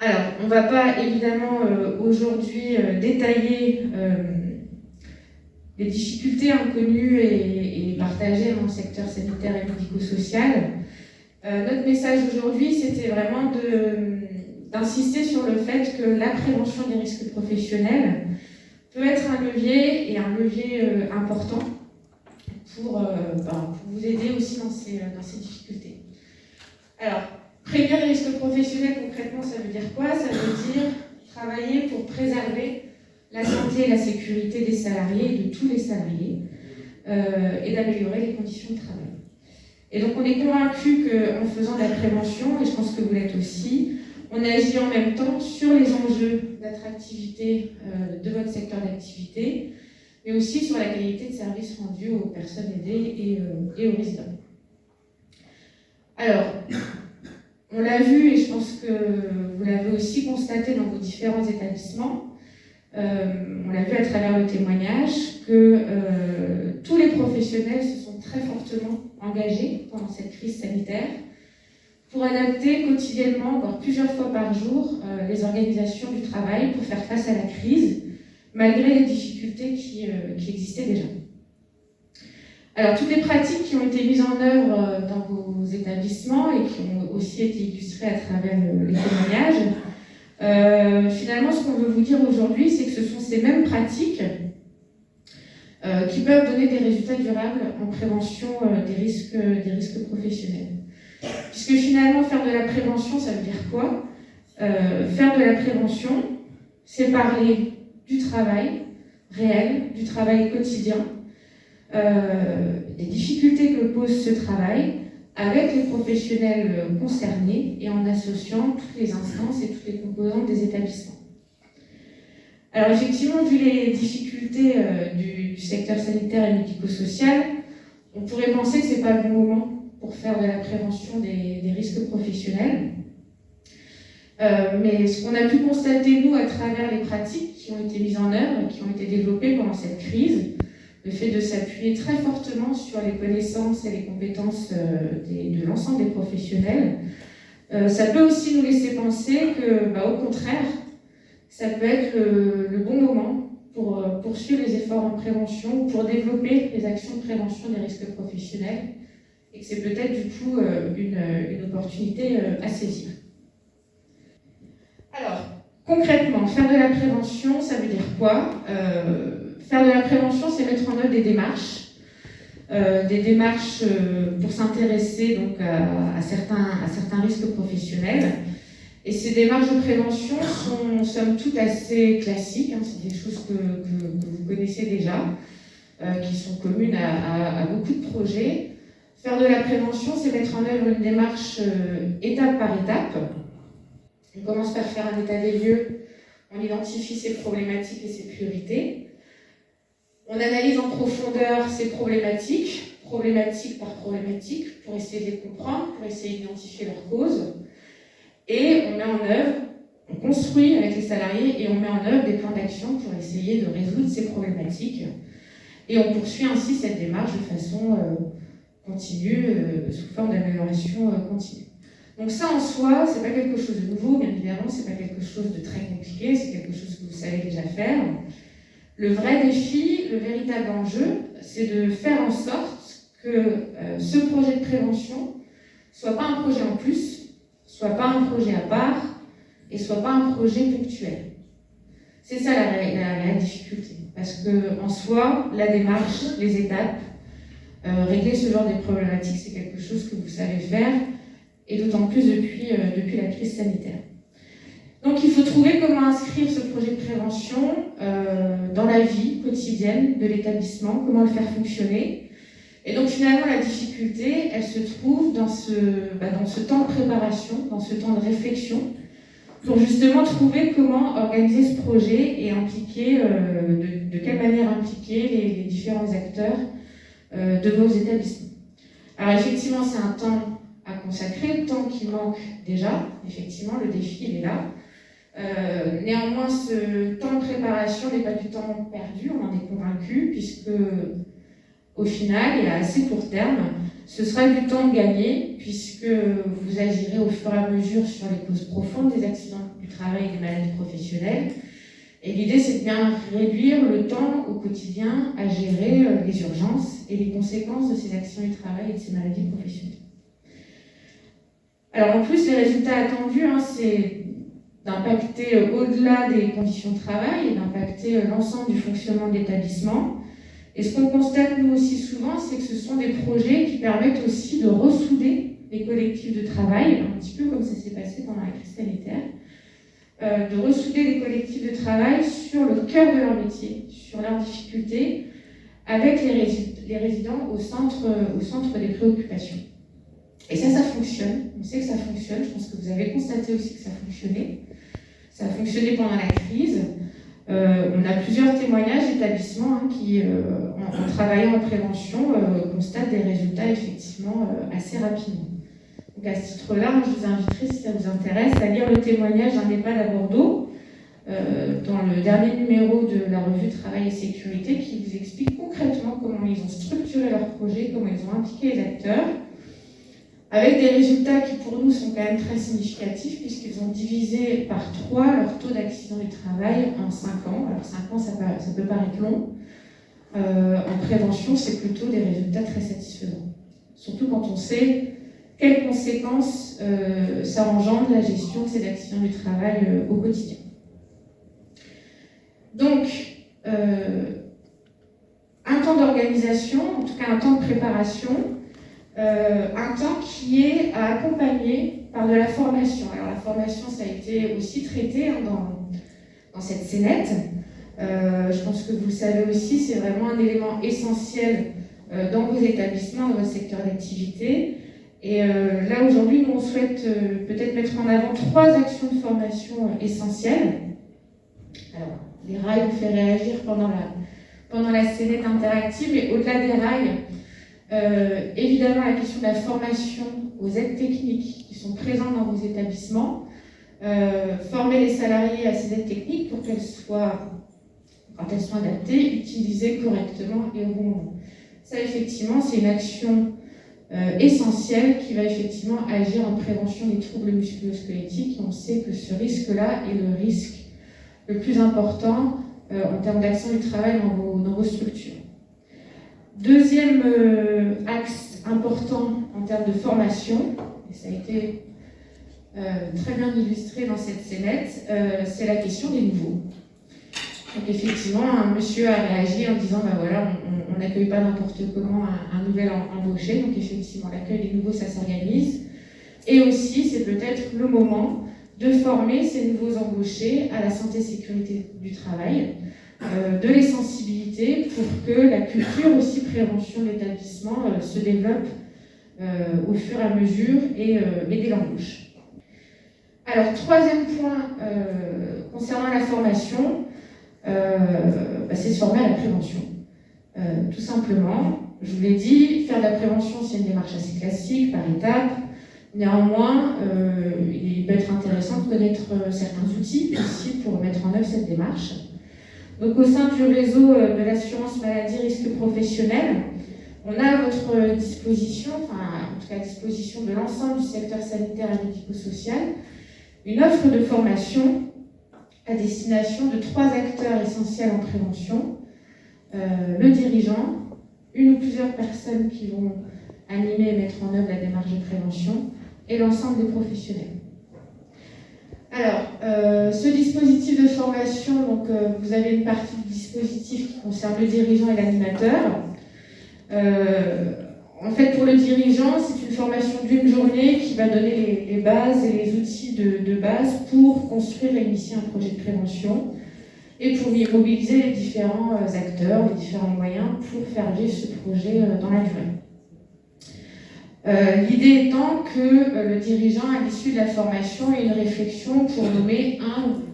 Alors, on ne va pas évidemment aujourd'hui détailler les difficultés inconnues et partagées dans le secteur sanitaire et médico-social. Notre message aujourd'hui, c'était vraiment d'insister sur le fait que la prévention des risques professionnels peut être un levier, et un levier important pour vous aider aussi dans ces difficultés. Alors, prévenir les risques professionnels, concrètement, ça veut dire quoi? Ça veut dire travailler pour préserver la santé et la sécurité des salariés, de tous les salariés, et d'améliorer les conditions de travail. Et donc on est convaincu qu'en faisant de la prévention, et je pense que vous l'êtes aussi, on agit en même temps sur les enjeux d'attractivité de votre secteur d'activité, mais aussi sur la qualité de service rendu aux personnes aidées et aux résidents. Alors, on l'a vu, et je pense que vous l'avez aussi constaté dans vos différents établissements, on l'a vu à travers le témoignage, que tous les professionnels se sont très fortement engagés pendant cette crise sanitaire pour adapter quotidiennement, voire plusieurs fois par jour, les organisations du travail pour faire face à la crise, malgré les difficultés qui existaient déjà. Alors, toutes les pratiques qui ont été mises en œuvre dans vos établissements et qui ont aussi été illustrées à travers les témoignages, finalement, ce qu'on veut vous dire aujourd'hui, c'est que ce sont ces mêmes pratiques qui peuvent donner des résultats durables en prévention des risques professionnels. Puisque finalement, faire de la prévention, ça veut dire quoi? Faire de la prévention, c'est parler du travail réel, du travail quotidien, des difficultés que pose ce travail, avec les professionnels concernés et en associant toutes les instances et toutes les composantes des établissements. Alors effectivement, vu les difficultés du secteur sanitaire et médico-social, on pourrait penser que ce n'est pas le bon moment pour faire de la prévention des risques professionnels. Mais ce qu'on a pu constater, nous, à travers les pratiques qui ont été mises en œuvre, qui ont été développées pendant cette crise, le fait de s'appuyer très fortement sur les connaissances et les compétences de l'ensemble des professionnels, ça peut aussi nous laisser penser que, au contraire, ça peut être le bon moment pour poursuivre les efforts en prévention, pour développer les actions de prévention des risques professionnels, et que c'est peut-être du coup une opportunité à saisir. Alors, concrètement, faire de la prévention, ça veut dire quoi? Faire de la prévention, c'est mettre en œuvre des démarches pour s'intéresser donc à certains risques professionnels. Et ces démarches de prévention sont, somme toute, assez classiques, hein, c'est des choses que vous connaissez déjà, qui sont communes à beaucoup de projets. Faire de la prévention, c'est mettre en œuvre une démarche étape par étape. On commence par faire un état des lieux, on identifie ses problématiques et ses priorités. On analyse en profondeur ces problématiques, problématique par problématique, pour essayer de les comprendre, pour essayer d'identifier leurs causes. Et on met en œuvre, on construit avec les salariés et on met en œuvre des plans d'action pour essayer de résoudre ces problématiques. Et on poursuit ainsi cette démarche de façon continue, sous forme d'amélioration continue. Donc ça en soi, c'est pas quelque chose de nouveau, bien évidemment, c'est pas quelque chose de très compliqué, c'est quelque chose que vous savez déjà faire. Le vrai défi, le véritable enjeu, c'est de faire en sorte que ce projet de prévention soit pas un projet en plus, soit pas un projet à part, et soit pas un projet ponctuel. C'est ça la difficulté, parce que en soi, la démarche, les étapes, régler ce genre de problématiques, c'est quelque chose que vous savez faire, et d'autant plus depuis la crise sanitaire. Donc il faut trouver comment inscrire ce projet de prévention dans la vie quotidienne de l'établissement, comment le faire fonctionner. Et donc finalement la difficulté, elle se trouve dans ce temps de préparation, dans ce temps de réflexion, pour justement trouver comment organiser ce projet et impliquer, de quelle manière impliquer les différents acteurs de vos établissements. Alors effectivement c'est un temps à consacrer, le temps qui manque déjà, effectivement le défi il est là. Néanmoins, ce temps de préparation n'est pas du temps perdu, on en est convaincu, puisque au final, et à assez court terme, Ce sera du temps gagné puisque vous agirez au fur et à mesure sur les causes profondes des accidents du travail et des maladies professionnelles. Et l'idée, c'est de bien réduire le temps au quotidien à gérer les urgences et les conséquences de ces accidents du travail et de ces maladies professionnelles. Alors en plus, les résultats attendus, c'est d'impacter au-delà des conditions de travail et d'impacter l'ensemble du fonctionnement de l'établissement. Et ce qu'on constate nous aussi souvent, c'est que ce sont des projets qui permettent aussi de ressouder les collectifs de travail, un petit peu comme ça s'est passé pendant la crise sanitaire, de ressouder les collectifs de travail sur le cœur de leur métier, sur leurs difficultés, avec les résidents au centre des préoccupations. Et ça fonctionne, on sait que ça fonctionne, je pense que vous avez constaté aussi que ça fonctionnait. Ça a fonctionné pendant la crise. On a plusieurs témoignages d'établissements qui, en travaillant en prévention, constatent des résultats effectivement assez rapidement. Donc à ce titre-là, je vous inviterai, si ça vous intéresse, à lire le témoignage d'un EHPAD à Bordeaux, dans le dernier numéro de la revue Travail et Sécurité, qui vous explique concrètement comment ils ont structuré leur projet, comment ils ont impliqué les acteurs, avec des résultats qui pour nous sont quand même très significatifs puisqu'ils ont divisé par 3 leur taux d'accident du travail en 5 ans. Alors 5 ans, ça peut paraître long. En prévention, c'est plutôt des résultats très satisfaisants. Surtout quand on sait quelles conséquences ça engendre la gestion de ces accidents du travail au quotidien. Donc, un temps d'organisation, en tout cas un temps de préparation, un temps qui est à accompagner par de la formation. Alors la formation, ça a été aussi traité dans cette scénette. Je pense que vous le savez aussi, c'est vraiment un élément essentiel dans vos établissements, dans votre secteur d'activité. Et là, aujourd'hui, nous, on souhaite peut-être mettre en avant 3 actions de formation essentielles. Alors, les rails ont fait réagir pendant la scénette interactive, mais au-delà des rails, évidemment, la question de la formation aux aides techniques qui sont présentes dans vos établissements, former les salariés à ces aides techniques pour qu'elles soient, quand elles sont adaptées, utilisées correctement et au bon moment. Ça, effectivement, c'est une action essentielle qui va effectivement agir en prévention des troubles musculo-squelettiques. On sait que ce risque-là est le risque le plus important en termes d'accident du travail dans vos structures. Deuxième axe important en termes de formation, et ça a été très bien illustré dans cette scénette, c'est la question des nouveaux. Donc effectivement, un monsieur a réagi en disant voilà, on n'accueille pas n'importe comment un nouvel embauché, donc effectivement l'accueil des nouveaux ça s'organise. Et aussi, c'est peut-être le moment de former ces nouveaux embauchés à la santé et sécurité du travail, de les sensibiliser pour que la culture aussi prévention de l'établissement se développe au fur et à mesure et dès l'embauche. Alors, troisième point concernant la formation, c'est se former à la prévention. Tout simplement, je vous l'ai dit, faire de la prévention, c'est une démarche assez classique, par étapes. Néanmoins, il peut être intéressant de connaître certains outils aussi pour mettre en œuvre cette démarche. Donc, au sein du réseau de l'assurance maladie risque professionnel, on a à votre disposition, en tout cas à disposition de l'ensemble du secteur sanitaire et médico-social, une offre de formation à destination de 3 acteurs essentiels en prévention, le dirigeant, une ou plusieurs personnes qui vont animer et mettre en œuvre la démarche de prévention, et l'ensemble des professionnels. Alors, ce dispositif de formation, donc, vous avez une partie du dispositif qui concerne le dirigeant et l'animateur. En fait, pour le dirigeant, c'est une formation d'une journée qui va donner les bases et les outils de base pour construire et initier un projet de prévention et pour y mobiliser les différents acteurs, les différents moyens pour faire vivre ce projet dans la durée. L'idée étant que le dirigeant, à l'issue de la formation, ait une réflexion pour nommer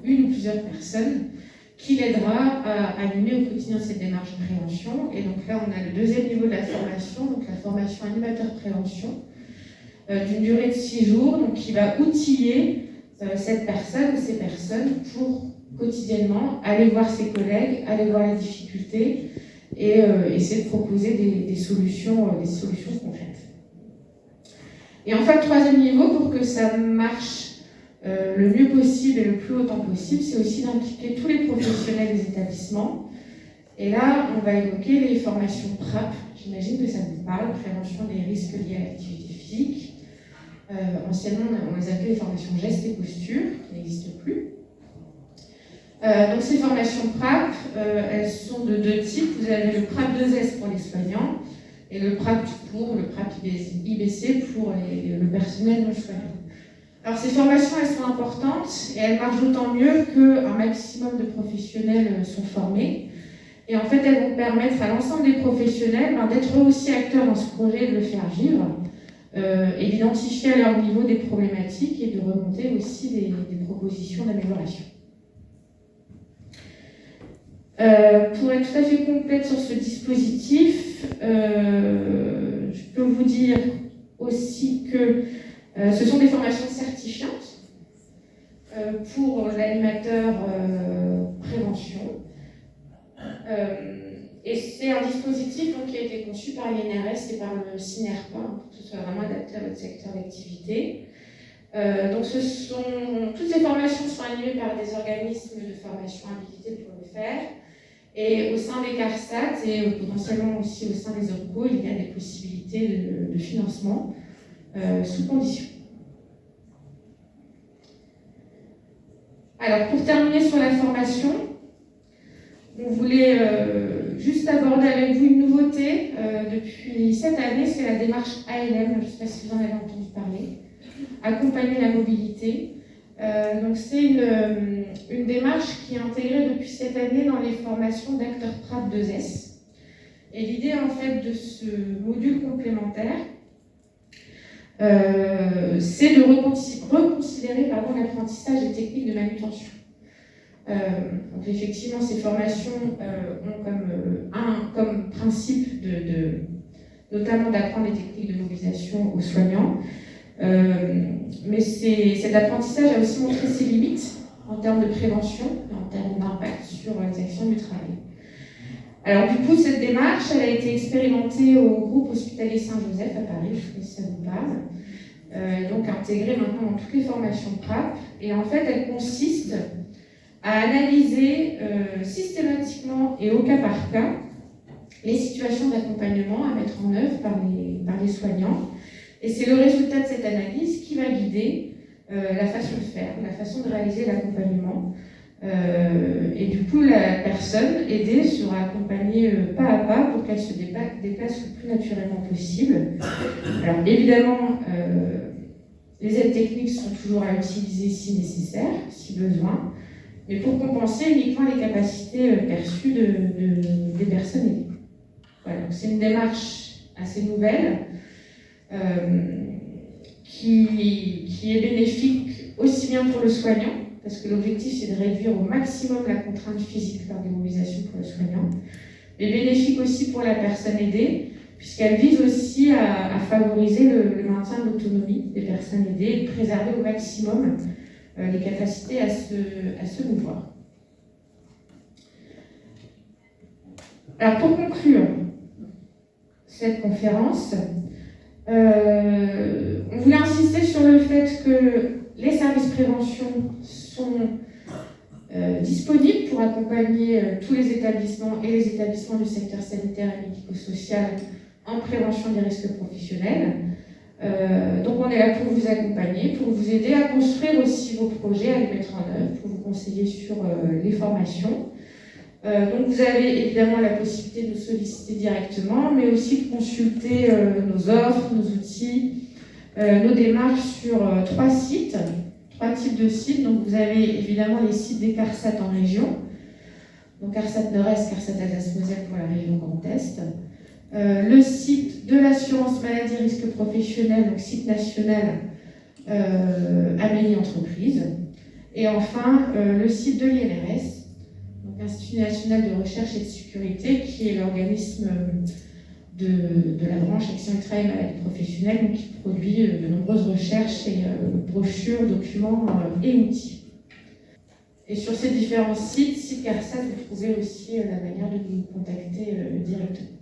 une ou plusieurs personnes qui l'aidera à animer au quotidien cette démarche de prévention. Et donc là, on a le deuxième niveau de la formation, donc la formation animateur prévention, d'une durée de 6 jours, donc qui va outiller cette personne ou ces personnes pour quotidiennement aller voir ses collègues, aller voir les difficultés et essayer de proposer des solutions concrètes. Et enfin, le troisième niveau, pour que ça marche le mieux possible et le plus longtemps possible, c'est aussi d'impliquer tous les professionnels des établissements. Et là, on va évoquer les formations PRAP. J'imagine que ça vous parle, prévention des risques liés à l'activité physique. Anciennement, on les appelait les formations gestes et postures, qui n'existent plus. Donc ces formations PRAP, elles sont de deux types. Vous avez le PRAP 2S pour les soignants et le PRAP tout court, le PRAP IBC pour le personnel non soignant. Alors ces formations, elles sont importantes et elles marchent d'autant mieux qu'un maximum de professionnels sont formés. Et en fait, elles vont permettre à l'ensemble des professionnels d'être eux aussi acteurs dans ce projet, de le faire vivre, et d'identifier à leur niveau des problématiques et de remonter aussi des propositions d'amélioration. Pour être tout à fait complète sur ce dispositif, je peux vous dire aussi que ce sont des formations certifiantes pour l'animateur prévention. Et c'est un dispositif donc, qui a été conçu par l'INRS et par le CINERPA, pour que ce soit vraiment adapté à votre secteur d'activité. Donc toutes ces formations sont animées par des organismes de formation habilités pour le faire. Et au sein des CARSAT et potentiellement aussi au sein des OPCO, il y a des possibilités de financement sous condition. Alors, pour terminer sur la formation, on voulait juste aborder avec vous une nouveauté depuis cette année, c'est la démarche ALM, je ne sais pas si vous en avez entendu parler, accompagner la mobilité. Donc c'est une démarche qui est intégrée depuis cette année dans les formations d'acteurs PRAP 2S. Et l'idée en fait de ce module complémentaire, c'est de reconsidérer l'apprentissage des techniques de manutention. Donc effectivement, ces formations ont comme principe notamment d'apprendre les techniques de mobilisation aux soignants. Mais cet apprentissage a aussi montré ses limites en termes de prévention et en termes d'impact sur les actions du travail. Alors du coup, cette démarche, elle a été expérimentée au groupe hospitalier Saint-Joseph à Paris, je sais pas si ça vous parle, donc intégrée maintenant dans toutes les formations PRAP, et en fait, elle consiste à analyser systématiquement et au cas par cas les situations d'accompagnement à mettre en œuvre par les soignants. Et c'est le résultat de cette analyse qui va guider la façon de faire, la façon de réaliser l'accompagnement. Et du coup, la personne aidée sera accompagnée pas à pas pour qu'elle se déplace le plus naturellement possible. Alors évidemment, les aides techniques sont toujours à utiliser si nécessaire, si besoin, mais pour compenser uniquement les capacités perçues des personnes aidées. Voilà, donc c'est une démarche assez nouvelle. Qui est bénéfique aussi bien pour le soignant, parce que l'objectif c'est de réduire au maximum la contrainte physique lors des mobilisations pour le soignant, mais bénéfique aussi pour la personne aidée, puisqu'elle vise aussi à favoriser le maintien de l'autonomie des personnes aidées et de préserver au maximum les capacités à se mouvoir. Alors pour conclure cette conférence, on voulait insister sur le fait que les services prévention sont disponibles pour accompagner tous les établissements et les établissements du secteur sanitaire et médico-social en prévention des risques professionnels. Donc on est là pour vous accompagner, pour vous aider à construire aussi vos projets, à les mettre en œuvre, pour vous conseiller sur les formations. Donc vous avez évidemment la possibilité de nous solliciter directement, mais aussi de consulter nos offres, nos outils, nos démarches sur trois types de sites. Donc vous avez évidemment les sites des CARSAT en région, donc CARSAT Nord-Est, CARSAT Alsace-Moselle pour la région Grand Est, le site de l'assurance maladie risque professionnel, donc site national Amélie Entreprise, et enfin le site de l'INRS, Institut national de recherche et de sécurité, qui est l'organisme de la branche Action du travail et maladie professionnelle, donc qui produit de nombreuses recherches et brochures, documents et outils. Et sur ces différents sites CARSAT, vous trouvez aussi la manière de nous contacter directement.